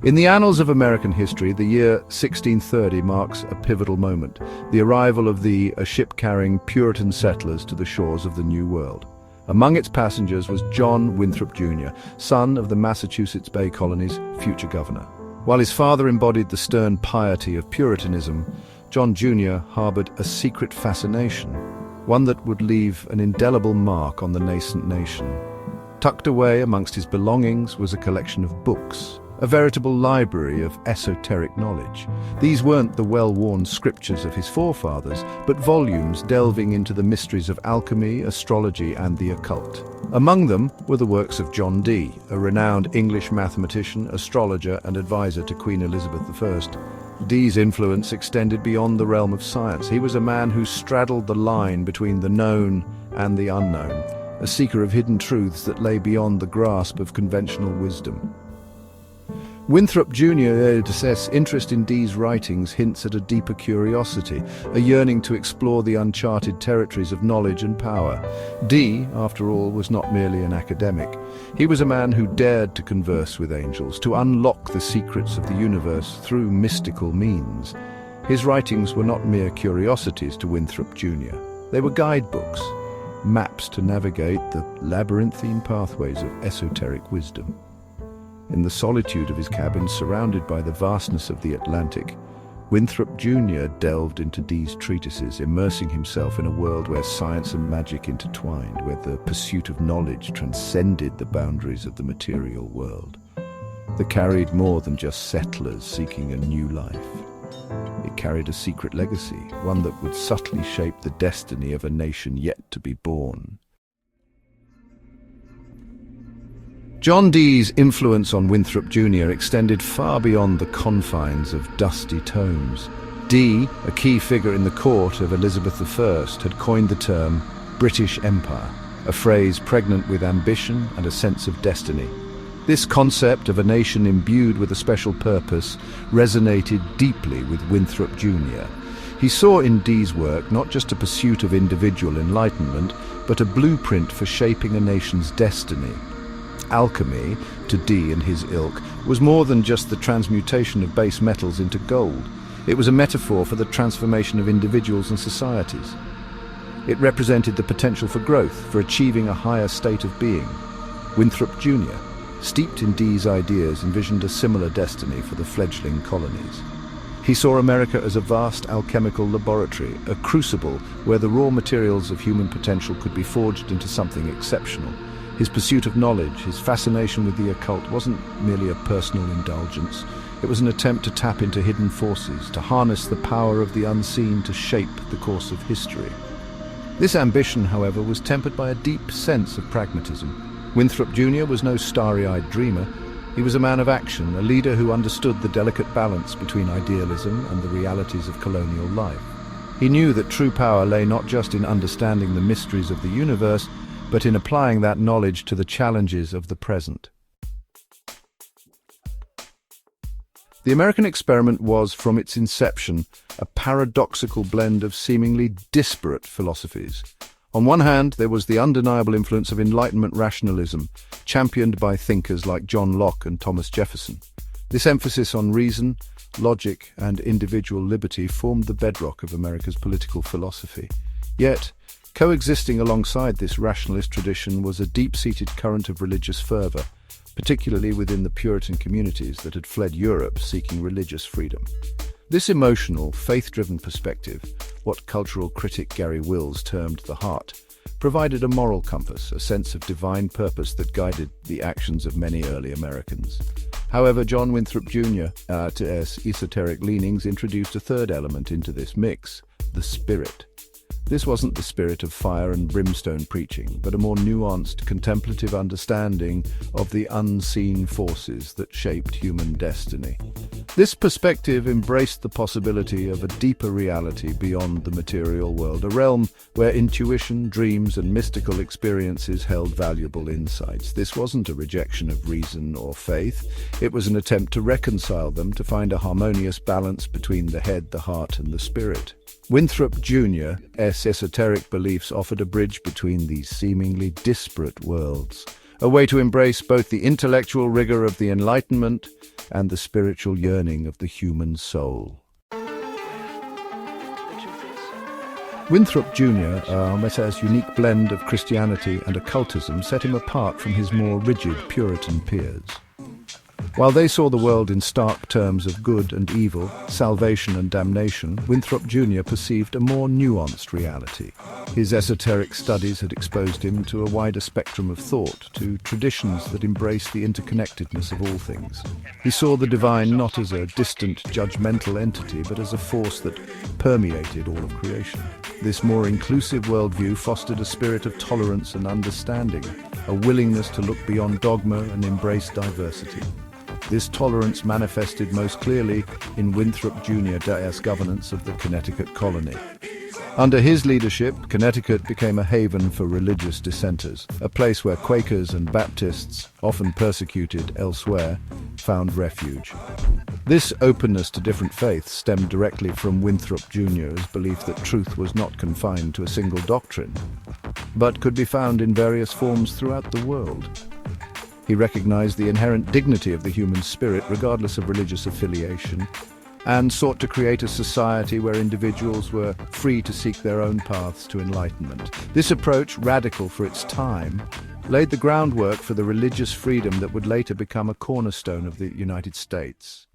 In the annals of American history, the year 1630 marks a pivotal moment, the arrival of the ship-carrying Puritan settlers to the shores of the New World. Among its passengers was John Winthrop Jr., son of the Massachusetts Bay Colony's future governor. While his father embodied the stern piety of Puritanism, John Jr. harbored a secret fascination, one that would leave an indelible mark on the nascent nation. Tucked away amongst his belongings was a collection of books, a veritable library of esoteric knowledge. These weren't the well-worn scriptures of his forefathers, but volumes delving into the mysteries of alchemy, astrology, and the occult. Among them were the works of John Dee, a renowned English mathematician, astrologer, and advisor to Queen Elizabeth I. Dee's influence extended beyond the realm of science. He was a man who straddled the line between the known and the unknown, a seeker of hidden truths that lay beyond the grasp of conventional wisdom. Winthrop Jr.'s interest in Dee's writings hints at a deeper curiosity, a yearning to explore the uncharted territories of knowledge and power. Dee, after all, was not merely an academic. He was a man who dared to converse with angels, to unlock the secrets of the universe through mystical means. His writings were not mere curiosities to Winthrop Jr. They were guidebooks, maps to navigate the labyrinthine pathways of esoteric wisdom. In the solitude of his cabin, surrounded by the vastness of the Atlantic, Winthrop Jr. delved into Dee's treatises, immersing himself in a world where science and magic intertwined, where the pursuit of knowledge transcended the boundaries of the material world. They carried more than just settlers seeking a new life. It carried a secret legacy, one that would subtly shape the destiny of a nation yet to be born. John Dee's influence on Winthrop Jr. extended far beyond the confines of dusty tomes. Dee, a key figure in the court of Elizabeth I, had coined the term British Empire, a phrase pregnant with ambition and a sense of destiny. This concept of a nation imbued with a special purpose resonated deeply with Winthrop Jr. He saw in Dee's work not just a pursuit of individual enlightenment, but a blueprint for shaping a nation's destiny. Alchemy, to Dee and his ilk, was more than just the transmutation of base metals into gold. It was a metaphor for the transformation of individuals and societies. It represented the potential for growth, for achieving a higher state of being. Winthrop Jr., steeped in Dee's ideas, envisioned a similar destiny for the fledgling colonies. He saw America as a vast alchemical laboratory, a crucible where the raw materials of human potential could be forged into something exceptional. His pursuit of knowledge, his fascination with the occult, wasn't merely a personal indulgence. It was an attempt to tap into hidden forces, to harness the power of the unseen to shape the course of history. This ambition, however, was tempered by a deep sense of pragmatism. Winthrop Jr. was no starry-eyed dreamer. He was a man of action, a leader who understood the delicate balance between idealism and the realities of colonial life. He knew that true power lay not just in understanding the mysteries of the universe, but in applying that knowledge to the challenges of the present. The American experiment was, from its inception, a paradoxical blend of seemingly disparate philosophies. On one hand, there was the undeniable influence of Enlightenment rationalism, championed by thinkers like John Locke and Thomas Jefferson. This emphasis on reason, logic, and individual liberty formed the bedrock of America's political philosophy. Yet, coexisting alongside this rationalist tradition was a deep-seated current of religious fervor, particularly within the Puritan communities that had fled Europe seeking religious freedom. This emotional, faith-driven perspective, what cultural critic Gary Wills termed the heart, provided a moral compass, a sense of divine purpose that guided the actions of many early Americans. However, John Winthrop Jr., to his esoteric leanings, introduced a third element into this mix, the spirit. This wasn't the spirit of fire and brimstone preaching, but a more nuanced, contemplative understanding of the unseen forces that shaped human destiny. This perspective embraced the possibility of a deeper reality beyond the material world, a realm where intuition, dreams, and mystical experiences held valuable insights. This wasn't a rejection of reason or faith. It was an attempt to reconcile them, to find a harmonious balance between the head, the heart, and the spirit. Winthrop Jr.'s esoteric beliefs offered a bridge between these seemingly disparate worlds, a way to embrace both the intellectual rigor of the Enlightenment and the spiritual yearning of the human soul. Winthrop Jr., Messiah's unique blend of Christianity and occultism set him apart from his more rigid Puritan peers. While they saw the world in stark terms of good and evil, salvation and damnation, Winthrop Jr. perceived a more nuanced reality. His esoteric studies had exposed him to a wider spectrum of thought, to traditions that embrace the interconnectedness of all things. He saw the divine not as a distant, judgmental entity, but as a force that permeated all of creation. This more inclusive worldview fostered a spirit of tolerance and understanding, a willingness to look beyond dogma and embrace diversity. This tolerance manifested most clearly in Winthrop Jr.'s governance of the Connecticut colony. Under his leadership, Connecticut became a haven for religious dissenters, a place where Quakers and Baptists, often persecuted elsewhere, found refuge. This openness to different faiths stemmed directly from Winthrop Jr.'s belief that truth was not confined to a single doctrine, but could be found in various forms throughout the world. He recognized the inherent dignity of the human spirit, regardless of religious affiliation, and sought to create a society where individuals were free to seek their own paths to enlightenment. This approach, radical for its time, laid the groundwork for the religious freedom that would later become a cornerstone of the United States.